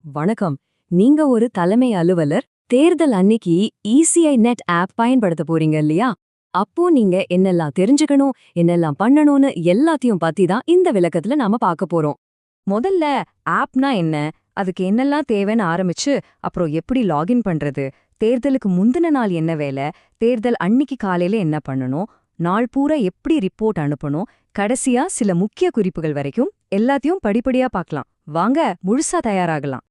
வணக்கம். நீங்க ஒரு தலைமை அலுவலர், தேர்தல் அன்னைக்கு இசிஐ நெட் ஆப் பயன்படுத்த போறீங்க இல்லையா? அப்போ நீங்க என்னெல்லாம் தெரிஞ்சுக்கணும், என்னெல்லாம் பண்ணணும்னு எல்லாத்தையும் பத்தி தான் இந்த விளக்கத்துல நாம பார்க்க போறோம். முதல்ல ஆப்னா என்ன, அதுக்கு என்னெல்லாம் தேவைன்னு ஆரம்பிச்சு, அப்புறம் எப்படி லாகின் பண்றது, தேர்தலுக்கு முந்தின நாள் என்ன வேலை, தேர்தல் அன்னிக்கு காலையில என்ன பண்ணணும், நாள் பூரா எப்படி ரிப்போர்ட் அனுப்பணும், கடைசியா சில முக்கிய குறிப்புகள் வரைக்கும் எல்லாத்தையும் படிப்படியா பார்க்கலாம். வாங்க, முழுசா தயாராகலாம்.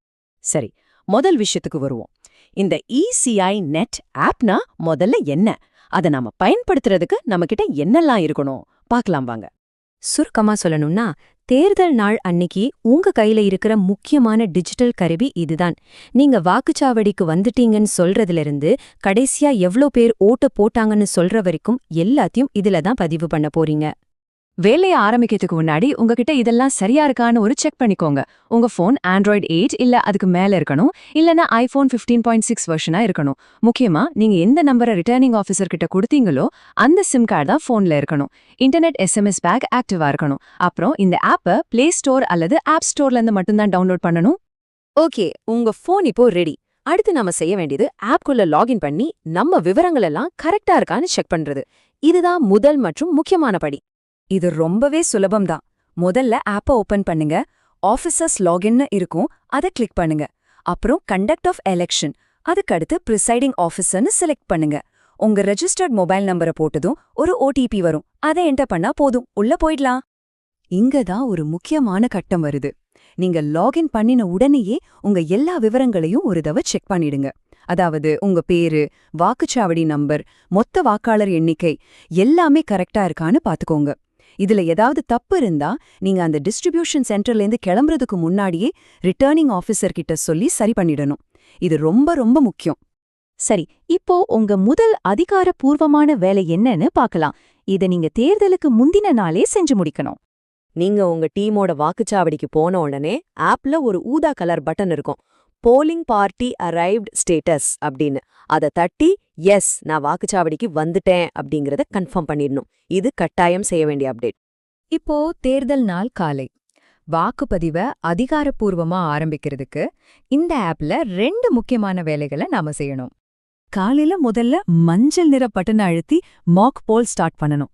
சரி, முதல் விஷயத்துக்கு வருவோம். இந்த இசிஐ நெட் ஆப்னா முதல்ல என்ன, அதை நாம பயன்படுத்துறதுக்கு நம்மகிட்ட என்னெல்லாம் இருக்கணும் பார்க்கலாம் வாங்க. சுருக்கமா சொல்லணும்னா, தேர்தல் நாள் அன்னிக்கு உங்க கையில இருக்கிற முக்கியமான டிஜிட்டல் கருவி இதுதான். நீங்க வாக்குச்சாவடிக்கு வந்துட்டீங்கன்னு சொல்றதிலிருந்து கடைசியா எவ்ளோ பேர் ஓட்டு போட்டாங்கன்னு சொல்ற வரைக்கும் எல்லாத்தையும் இதுல தான் பதிவு பண்ண போறீங்க. வேலையை ஆரம்பிக்கிறதுக்கு முன்னாடி உங்ககிட்ட இதெல்லாம் சரியா இருக்கான்னு ஒரு செக் பண்ணிக்கோங்க. உங்க ஃபோன் ஆண்ட்ராய்டு 8 இல்ல அதுக்கு மேல இருக்கணும், இல்லனா ஐபோன் 15.6 வெர்ஷனா இருக்கணும். முக்கியமா நீங்க எந்த நம்பரை ரிட்டர்னிங் ஆஃபீஸர் கிட்ட கொடுத்தீங்களோ அந்த சிம் கார்டு தான் ஃபோன்ல இருக்கணும். இன்டர்நெட் எஸ்எம்எஸ் பேக் ஆக்டிவா இருக்கணும். அப்புறம் இந்த ஆப்பை பிளே ஸ்டோர் அல்லது ஆப் ஸ்டோர்ல இருந்து மட்டும்தான் டவுன்லோட் பண்ணணும். ஓகே, உங்க ஃபோன் இப்போ ரெடி. அடுத்து நாம செய்ய வேண்டியது ஆப்குள்ள லாகின் பண்ணி நம்ம விவரங்கள் எல்லாம் கரெக்டா இருக்கான்னு செக் பண்றது. இதுதான் முதல் மற்றும் முக்கியமான படி. இது ரொம்பவே சுலபம்தான். முதல்ல ஆப்பை ஓபன் பண்ணுங்க. ஆஃபீஸர்ஸ் லாகின்னு இருக்கும், அதை கிளிக் பண்ணுங்க. அப்புறம் கண்டக்ட் ஆஃப் எலெக்ஷன், அதுக்கடுத்து ப்ரிசைடிங் ஆஃபீஸர்னு செலக்ட் பண்ணுங்க. உங்க ரெஜிஸ்டர்ட் மொபைல் நம்பரை போட்டதும் ஒரு ஓடிபி வரும், அதை என்டர் பண்ணா போதும், உள்ள போயிடலாம். இங்க தான் ஒரு முக்கியமான கட்டம் வருது. நீங்க லாகின் பண்ணின உடனேயே உங்க எல்லா விவரங்களையும் ஒரு தடவை செக் பண்ணிடுங்க. அதாவது உங்க பேரு, வாக்குச்சாவடி நம்பர், மொத்த வாக்காளர் எண்ணிக்கை எல்லாமே கரெக்டா இருக்கான்னு பாத்துக்கோங்க. இதுல ஏதாவது தப்பு இருந்தா நீங்க அந்த டிஸ்ட்ரிபியூஷன் சென்டர்லேருந்து கிளம்புறதுக்கு முன்னாடியே ரிட்டர்னிங் ஆஃபீஸர் கிட்ட சொல்லி சரி பண்ணிடணும். இது ரொம்ப ரொம்ப முக்கியம். சரி, இப்போ உங்க முதல் அதிகாரப்பூர்வமான வேலை என்னன்னு பார்க்கலாம். இதை நீங்க தேர்தலுக்கு முந்தின நாளே செஞ்சு முடிக்கணும். நீங்க உங்க டீமோட வாக்குச்சாவடிக்கு போன உடனே ஆப்ல ஒரு ஊதா கலர் பட்டன் இருக்கும், போலிங் பார்ட்டி அரைவ்ட் ஸ்டேட்டஸ் அப்படின்னு. அதை தட்டி எஸ், நான் வாக்குச்சாவடிக்கு வந்துட்டேன் அப்படிங்கறத கன்ஃபார்ம் பண்ணிடணும். இது கட்டாயம் செய்ய வேண்டிய அப்டேட். இப்போ தேர்தல் நாள் காலை. வாக்குப்பதிவை அதிகாரப்பூர்வமா ஆரம்பிக்கிறதுக்கு இந்த ஆப்ல 2 முக்கியமான வேலைகளை நாம செய்யணும். காலையில முதல்ல மஞ்சள் நிற பட்டனை அழுத்தி மாக் போல் ஸ்டார்ட் பண்ணணும்.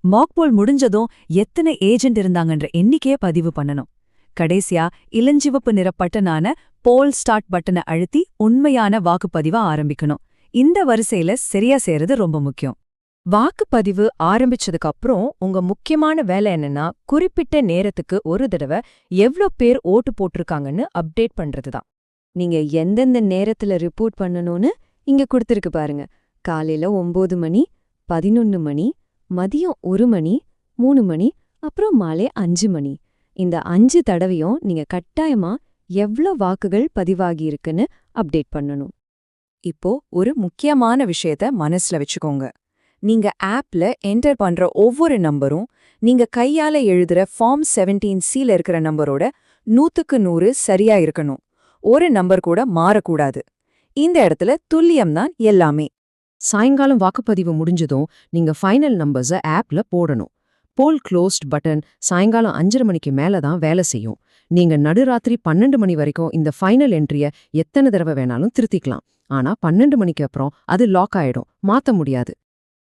மாக் போல் முடிஞ்சதும் எத்தனை ஏஜென்ட் இருந்தாங்கன்ற எண்ணிக்கையை பதிவு பண்ணணும். கடைசியா இளஞ்சிவப்பு நிற பட்டனான போல் ஸ்டார்ட் பட்டனை அழுத்தி உண்மையான வாக்குப்பதிவை ஆரம்பிக்கணும். இந்த வரிசையில சரியா செய்யறது ரொம்ப முக்கியம். வாக்குப்பதிவு ஆரம்பிச்சதுக்கு அப்புறம் உங்க முக்கியமான வேலை என்னன்னா, குறிப்பிட்ட நேரத்துக்கு ஒரு தடவை எவ்ளோ பேர் ஓட்டு போட்டிருக்காங்கன்னு அப்டேட் பண்றதுதான். நீங்க எந்தெந்த நேரத்துல ரிப்போர்ட் பண்ணணும்னு இங்க கொடுத்திருக்கு பாருங்க. காலையில 9 மணி, 11 மணி, மதியம் 1 மணி, 3 மணி, அப்புறம் மாலை 5 மணி. இந்த 5 தடவையும் நீங்க கட்டாயமா எவ்ளோ வாக்குகள் பதிவாகியிருக்குன்னு அப்டேட் பண்ணணும். இப்போ ஒரு முக்கியமான விஷயத்த மனசுல வச்சுக்கோங்க. நீங்க ஆப்ல என்டர் பண்ற ஒவ்வொரு நம்பரும் நீங்க கையால எழுதுற ஃபார்ம் 17C இருக்கிற நம்பரோட 100க்கு 100 சரியா இருக்கணும். ஒரு நம்பர் கூட மாறக்கூடாது. இந்த இடத்துல துல்லியம்தான் எல்லாமே. சாயங்காலம் வாக்குப்பதிவு முடிஞ்சதும் நீங்க ஃபைனல் நம்பர்ஸை ஆப்ல போடணும். போல் க்ளோஸ்ட் பட்டன் சாயங்காலம் 5:30 மணிக்கு மேல தான் வேலை செய்யும். நீங்க நடுராத்திரி 12 மணி வரைக்கும் இந்த ஃபைனல் என்ட்ரிய எத்தனை தடவை வேணாலும் திருத்திக்கலாம். ஆனா 12 மணிக்கு அப்புறம் அது லாக் ஆயிடும், மாத்த முடியாது.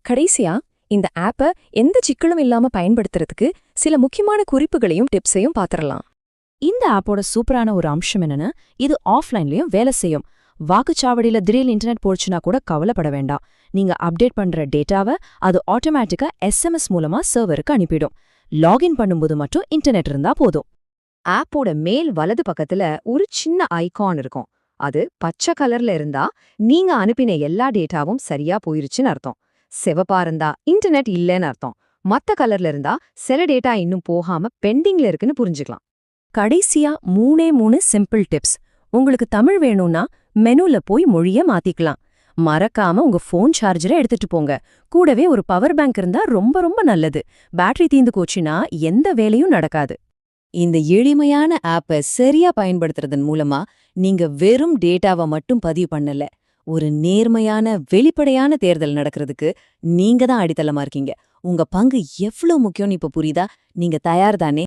கடைசியா இந்த ஆப்பை எந்த சிக்கலும் இல்லாம பயன்படுத்துறதுக்கு சில முக்கியமான குறிப்புகளையும் டிப்ஸையும் பாத்திரலாம். இந்த ஆப்போட சூப்பரான ஒரு அம்சம் என்னன்னா, இது ஆஃப்லைன்லயும் வேலை செய்யும். வாக்குச்சாவடியில திடீர்னு இன்டர்நெட் போச்சுன்னா கூட கவலைப்பட வேண்டாம். நீங்க அப்டேட் பண்ற டேட்டாவை அது ஆட்டோமேட்டிக்கா எஸ்எம்எஸ் மூலமா சர்வருக்கு அனுப்பிடும். லாகின் பண்ணும்போது மட்டும் இன்டர்நெட் இருந்தா போதும். ஆப்போட மேல் வலது பக்கத்துல ஒரு சின்ன ஐகான் இருக்கும். அது பச்சை கலர்ல இருந்தா நீங்க அனுப்பின எல்லா டேட்டாவும் சரியா போயிருச்சுன்னு அர்த்தம். சிவப்பா இருந்தா இன்டர்நெட் இல்லைன்னு அர்த்தம். மத்த கலர்ல இருந்தா சில டேட்டா இன்னும் போகாம பெண்டிங்ல இருக்குன்னு புரிஞ்சுக்கலாம். கடைசியா 3 சிம்பிள் டிப்ஸ். உங்களுக்கு தமிழ் வேணும்னா மெனுல போய் மொழிய மாத்திக்கலாம். மறக்காம உங்க ஃபோன் சார்ஜரை எடுத்துட்டு போங்க. கூடவே ஒரு பவர் பேங்க் இருந்தா ரொம்ப ரொம்ப நல்லது. பேட்டரி தீந்து போச்சுன்னா எந்த வேலையும் நடக்காது. இந்த எளிமையான ஆப்பை சரியா பயன்படுத்துறதன் மூலமா நீங்க வெறும் டேட்டாவை மட்டும் பதிவு பண்ணல, ஒரு நேர்மையான வெளிப்படையான தேர்தல் நடக்கிறதுக்கு நீங்க தான் அடித்தளமா இருக்கீங்க. உங்க பங்கு எவ்வளவு முக்கியம்னு இப்ப புரியுதா? நீங்க தயார் தானே?